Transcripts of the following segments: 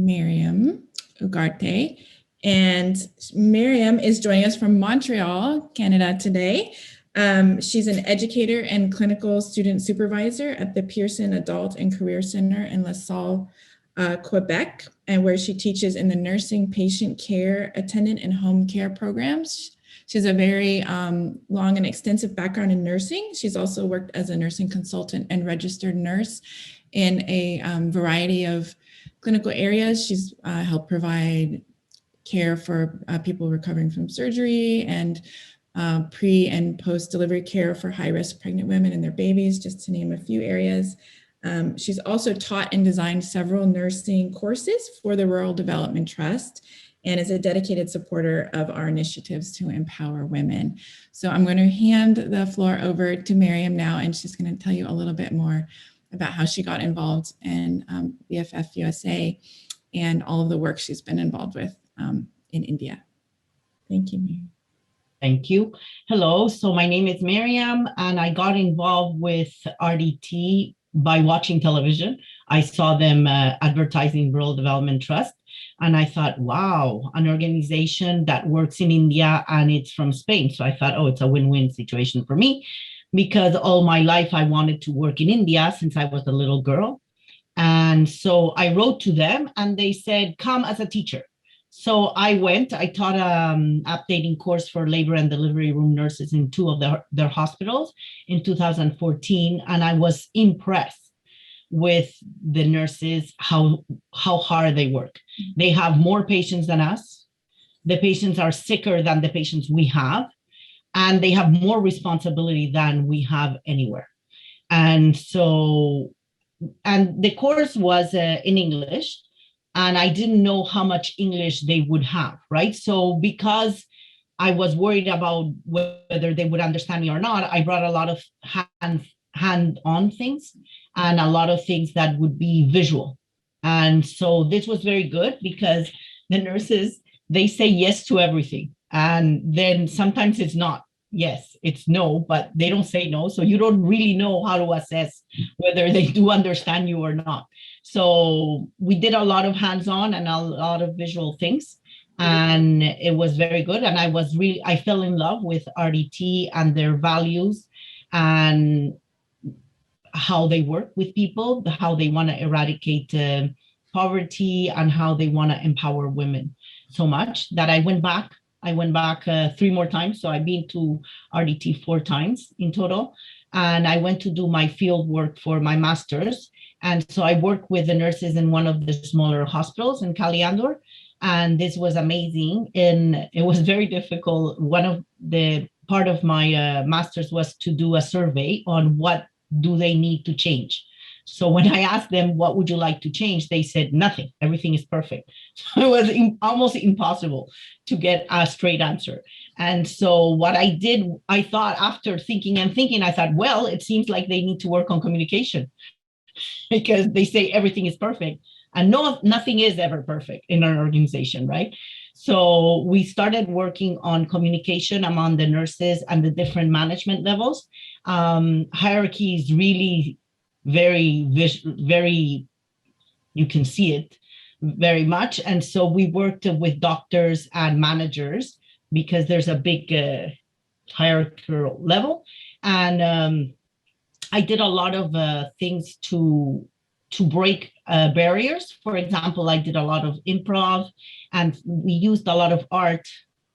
Mariam Ugarte. And Mariam is joining us from Montreal, Canada today. She's an educator and clinical student supervisor at the Pearson Adult and Career Center in LaSalle, Quebec, and where she teaches in the nursing, patient care, attendant, and home care programs. She has a very long and extensive background in nursing. She's also worked as a nursing consultant and registered nurse in a variety of clinical areas. She's helped provide care for people recovering from surgery and pre and post-delivery care for high-risk pregnant women and their babies, just to name a few areas. She's also taught and designed several nursing courses for the Rural Development Trust and is a dedicated supporter of our initiatives to empower women. So I'm going to hand the floor over to Mariam now, and she's going to tell you a little bit more about how she got involved in VFF USA and all of the work she's been involved with in India. Thank you, Mariam. Thank you. Hello, so my name is Mariam, and I got involved with RDT by watching television. I saw them advertising Rural Development Trust, and I thought, wow, an organization that works in India and it's from Spain. So I thought, oh, it's a win-win situation for me, because all my life I wanted to work in India since I was a little girl. And so I wrote to them and they said, come as a teacher. So I went, I taught an updating course for labor and delivery room nurses in two of their hospitals in 2014. And I was impressed with the nurses, how hard they work. They have more patients than us. The patients are sicker than the patients we have, and they have more responsibility than we have anywhere. And so, and the course was in English, and I didn't know how much English they would have, right? So because I was worried about whether they would understand me or not, I brought a lot of hand-on things and a lot of things that would be visual. And so this was very good because the nurses, they say yes to everything. And then sometimes it's not yes, it's no, but they don't say no. So you don't really know how to assess whether they do understand you or not. So we did a lot of hands-on and a lot of visual things. And it was very good. And I fell in love with RDT and their values and how they work with people, how they want to eradicate poverty, and how they want to empower women so much that I went back 3 more times. So I've been to RDT 4 times in total. And I went to do my field work for my master's. And so I worked with the nurses in one of the smaller hospitals in Caliandor. And this was amazing. And it was very difficult. One of the part of my master's was to do a survey on what do they need to change. So when I asked them, what would you like to change? They said, nothing, everything is perfect. So it was almost impossible to get a straight answer. And so what I did, I thought after thinking, I thought, well, it seems like they need to work on communication because they say everything is perfect. And no, nothing is ever perfect in an organization, right? So we started working on communication among the nurses and the different management levels. Hierarchy is really very, you can see it very much. And so we worked with doctors and managers because there's a big hierarchical level. And I did a lot of things to break barriers. For example, I did a lot of improv, and we used a lot of art,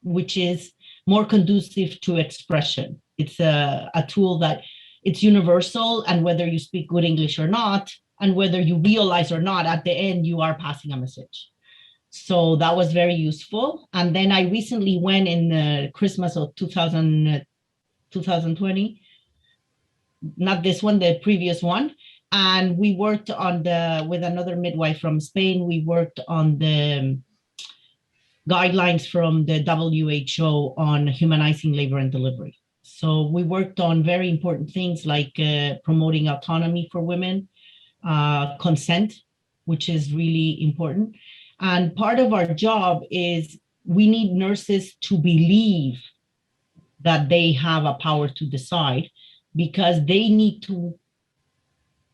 which is more conducive to expression. It's a tool that it's universal, and whether you speak good English or not, and whether you realize or not, at the end, you are passing a message. So that was very useful. And then I recently went in Christmas of 2020, not this one, the previous one. And we worked on with another midwife from Spain, we worked on the guidelines from the WHO on humanizing labor and delivery. So we worked on very important things like promoting autonomy for women, consent, which is really important. And part of our job is we need nurses to believe that they have a power to decide, because they need to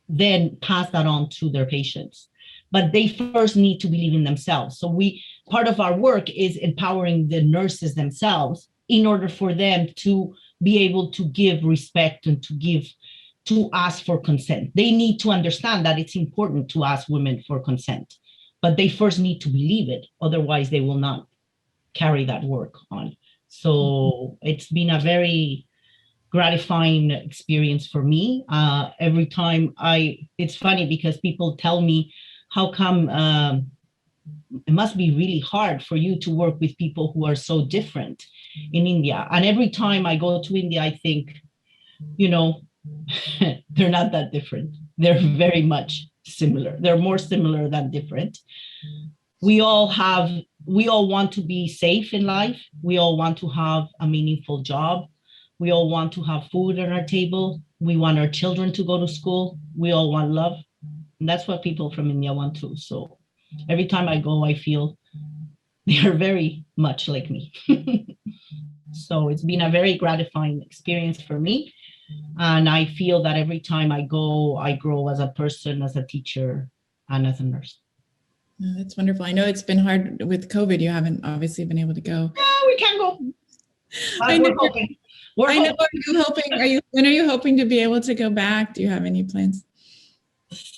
then pass that on to their patients. but they first need to believe in themselves. So part of our work is empowering the nurses themselves in order for them to be able to give respect and to ask for consent. They need to understand that it's important to ask women for consent, but they first need to believe it. Otherwise, they will not carry that work on. So it's been a very gratifying experience for me. Every time it's funny because people tell me, how come it must be really hard for you to work with people who are so different in India. And every time I go to India, I think, they're not that different. They're very much similar. They're more similar than different. We all want to be safe in life. We all want to have a meaningful job. We all want to have food on our table. We want our children to go to school. We all want love. And that's what people from India want too. So every time I go, I feel they are very much like me. So it's been a very gratifying experience for me. And I feel that every time I go, I grow as a person, as a teacher, and as a nurse. Oh, that's wonderful. I know it's been hard with COVID. You haven't obviously been able to go. No, we can't go. I know. We're hoping. I know. Are you hoping? When are you hoping to be able to go back? Do you have any plans?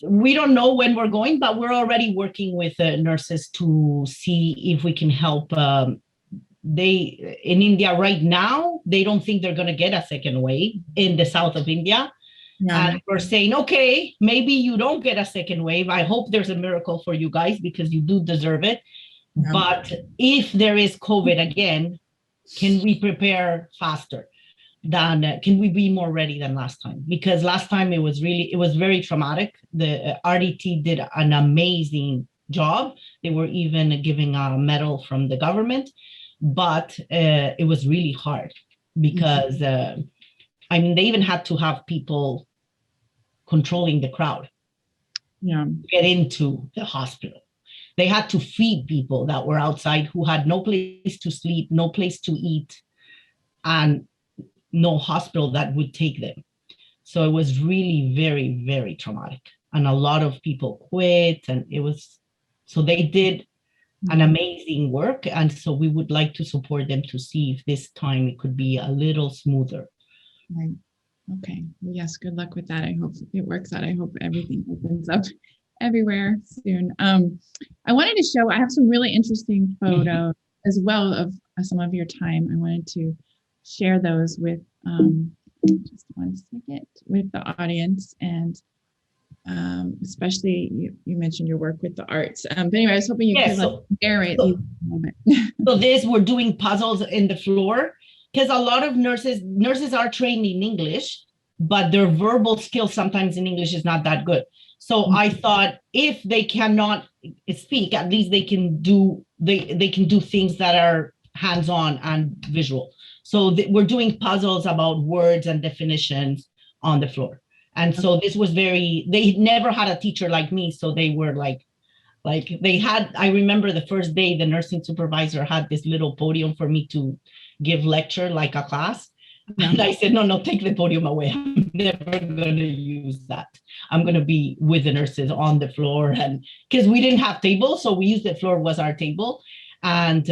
We don't know when we're going, but we're already working with nurses to see if we can help. In India right now, they don't think they're going to get a second wave in the south of India. Yeah. And we're saying, okay, maybe you don't get a second wave. I hope there's a miracle for you guys because you do deserve it. Yeah. But if there is COVID again, can we prepare faster? Can we be more ready than last time? Because last time it was very traumatic. The RDT did an amazing job. They were even giving a medal from the government, but it was really hard because they even had to have people controlling the crowd to get into the hospital. They had to feed people that were outside who had no place to sleep, no place to eat, and no hospital that would take them. So it was really very, very traumatic. And a lot of people quit, and so they did an amazing work. And so we would like to support them to see if this time it could be a little smoother. Right. Okay. Well, yes. Good luck with that. I hope it works out. I hope everything opens up everywhere soon. I wanted to show, I have some really interesting photos as well of some of your time. I wanted to share those with just one second with the audience, and especially you mentioned your work with the arts. But anyway, I was hoping you could narrate these a moment. So we're doing puzzles in the floor because a lot of nurses are trained in English, but their verbal skills sometimes in English is not that good. So I thought if they cannot speak, at least they can do things that are hands-on and visual. So we're doing puzzles about words and definitions on the floor. And so this was they never had a teacher like me. So they were I remember the first day the nursing supervisor had this little podium for me to give lecture like a class. And I said, no, take the podium away. I'm never going to use that. I'm going to be with the nurses on the floor. And because we didn't have tables, so we used the floor was our table. And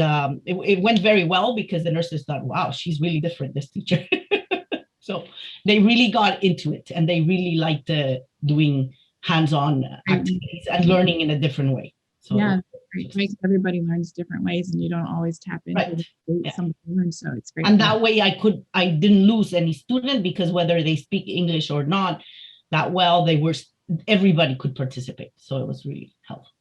it went very well because the nurses thought, wow, she's really different, this teacher. So they really got into it and they really liked doing hands-on activities and learning in a different way. So yeah, it makes everybody learns different ways and you don't always tap into somebody learns. So it's great. And that way I didn't lose any student because whether they speak English or not that well, everybody could participate. So it was really helpful.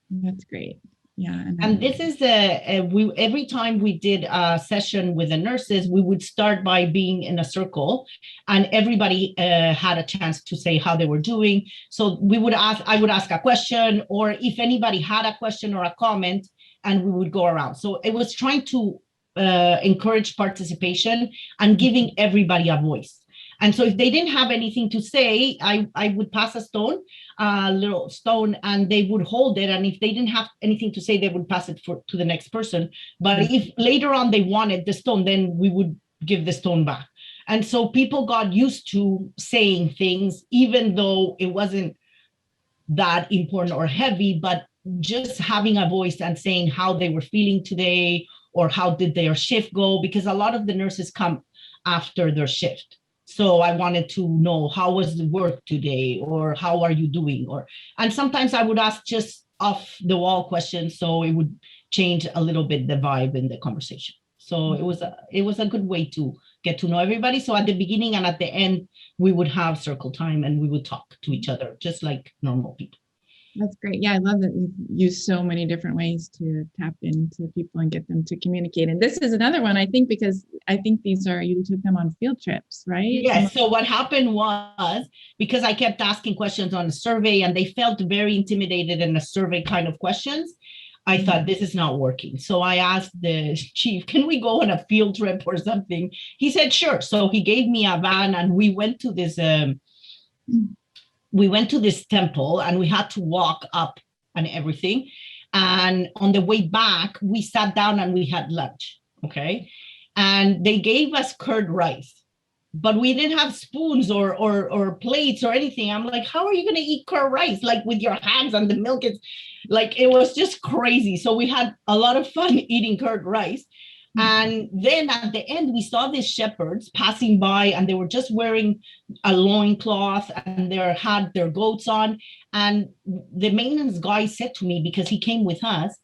That's great. Yeah. And this is every time we did a session with the nurses, we would start by being in a circle and everybody had a chance to say how they were doing. So I would ask a question, or if anybody had a question or a comment, and we would go around. So it was trying to encourage participation and giving everybody a voice. And so if they didn't have anything to say, I would pass a little stone, and they would hold it. And if they didn't have anything to say, they would pass it to the next person. But if later on they wanted the stone, then we would give the stone back. And so people got used to saying things, even though it wasn't that important or heavy, but just having a voice and saying how they were feeling today or how did their shift go, because a lot of the nurses come after their shift. So I wanted to know, how was the work today, or how are you doing? And sometimes I would ask just off the wall questions, so it would change a little bit the vibe in the conversation. So it was a good way to get to know everybody. So at the beginning and at the end, we would have circle time and we would talk to each other just like normal people. That's great. Yeah, I love that you use so many different ways to tap into people and get them to communicate. And this is another one, I think, because I think you took them on field trips, right? Yes. So what happened was, because I kept asking questions on the survey and they felt very intimidated in the survey kind of questions, I thought this is not working. So I asked the chief, can we go on a field trip or something? He said, sure. So he gave me a van and we went to this temple and we had to walk up and everything. And on the way back, we sat down and we had lunch. Okay. And they gave us curd rice, but we didn't have spoons or plates or anything. I'm like, how are you going to eat curd rice? Like with your hands, and the milk is like, it was just crazy. So we had a lot of fun eating curd rice. And then at the end, we saw these shepherds passing by and they were just wearing a loincloth and they had their goats on. And the maintenance guy said to me, because he came with us,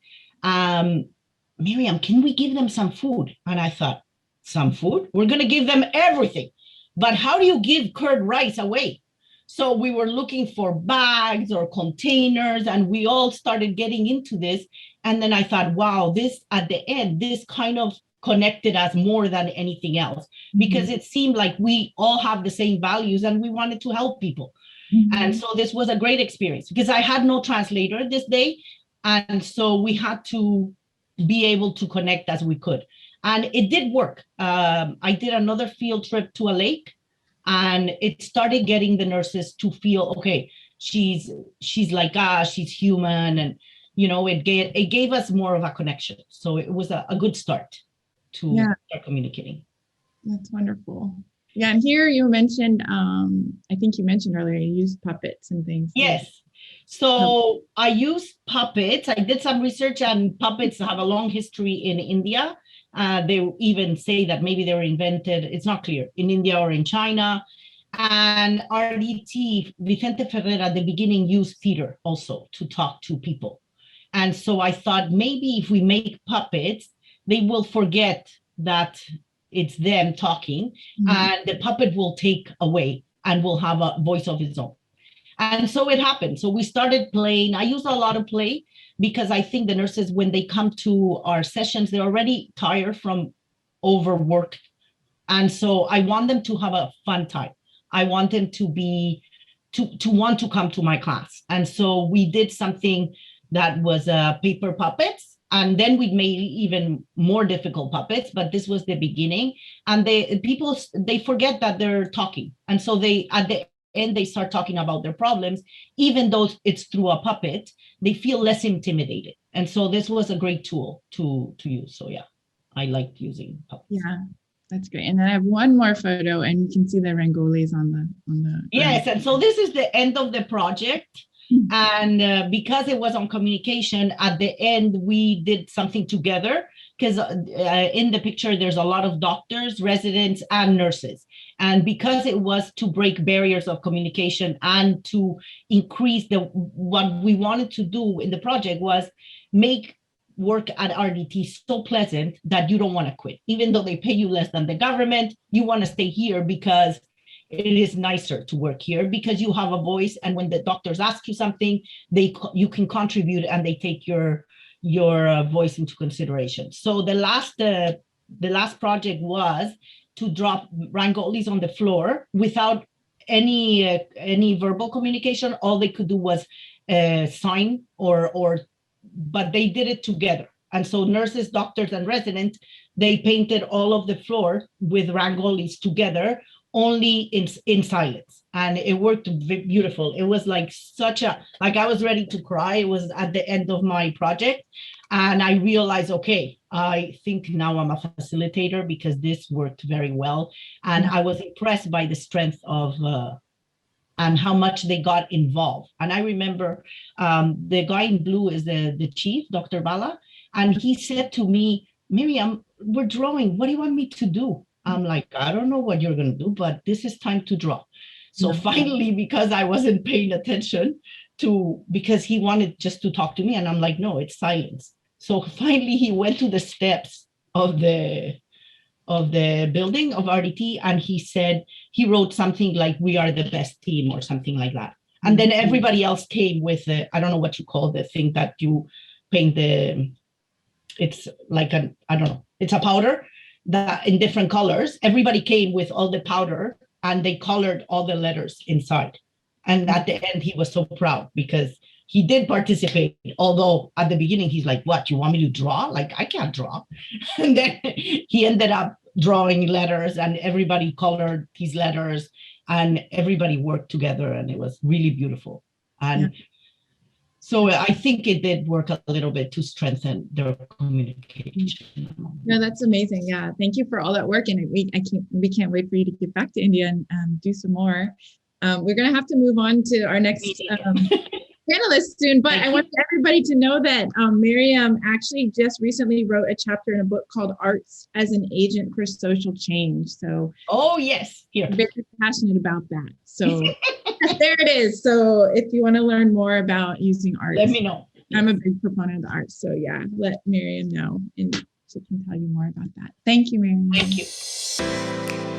Mariam, can we give them some food? And I thought, some food? We're going to give them everything. But how do you give curd rice away? So we were looking for bags or containers and we all started getting into this. And then I thought, wow, this at the end, this kind of connected us more than anything else, because it seemed like we all have the same values and we wanted to help people. And so this was a great experience because I had no translator this day. And so we had to be able to connect as we could. And it did work. I did another field trip to a lake. And it started getting the nurses to feel, okay, she's like us, she's human. And, it gave us more of a connection. So it was a good start to start communicating. That's wonderful. Yeah, and here you mentioned, I think you mentioned earlier, you used puppets and things. Yes. So I used puppets. I did some research and puppets have a long history in India. They even say that maybe they were invented, it's not clear, in India or in China. And RDT, Vicente Ferrer at the beginning used theater also to talk to people. And so I thought maybe if we make puppets, they will forget that it's them talking and the puppet will take away and will have a voice of its own. And so it happened. So we started playing. I use a lot of play because I think the nurses, when they come to our sessions, they're already tired from overwork. And so I want them to have a fun time. I want them to want to come to my class. And so we did something that was paper puppets. And then we made even more difficult puppets, but this was the beginning. And they forget that they're talking. And so at the end, they start talking about their problems, even though it's through a puppet, they feel less intimidated. And so this was a great tool to use. So yeah, I liked using puppets. Yeah, that's great. And then I have one more photo and you can see the Rangolis on the Yes, and so this is the end of the project. And because it was on communication, at the end, we did something together because in the picture, there's a lot of doctors, residents, and nurses. And because it was to break barriers of communication and to increase what we wanted to do in the project was make work at RDT so pleasant that you don't want to quit. Even though they pay you less than the government, you want to stay here because it is nicer to work here because you have a voice. And when the doctors ask you something, you can contribute and they take your voice into consideration. So the last project was to drop Rangolis on the floor without any verbal communication. All they could do was sign but they did it together. And so nurses, doctors, and residents, they painted all of the floor with Rangolis together, only in silence. And it worked beautiful. It was like I was ready to cry. It was at the end of my project. And I realized, okay, I think now I'm a facilitator because this worked very well. And I was impressed by the strength of and how much they got involved. And I remember the guy in blue is the chief, Dr. Bala, and he said to me, Miriam, we're drawing. What do you want me to do? I'm like, I don't know what you're going to do, but this is time to draw. So finally, because I wasn't paying attention because he wanted just to talk to me, and I'm like, no, it's silence. So finally, he went to the steps of the building of RDT, and he wrote something like, we are the best team, or something like that. And then everybody else came with I don't know what you call the thing that you paint it's like I don't know, it's a powder that in different colors. Everybody came with all the powder, and they colored all the letters inside. And at the end, he was so proud because he did participate, although at the beginning, he's like, what, you want me to draw? Like, I can't draw. And then he ended up drawing letters, and everybody colored these letters, and everybody worked together, and it was really beautiful. And so I think it did work a little bit to strengthen their communication. No, that's amazing. Yeah, thank you for all that work, and we can't wait for you to get back to India and do some more. We're going to have to move on to our next panelist soon, but I want everybody to know that Mariam actually just recently wrote a chapter in a book called Arts as an Agent for Social Change. So, oh yes, I'm very passionate about that. So there it is. So if you want to learn more about using arts, let me know. I'm a big proponent of the arts. So yeah, let Mariam know, and she can tell you more about that. Thank you, Mariam. Thank you.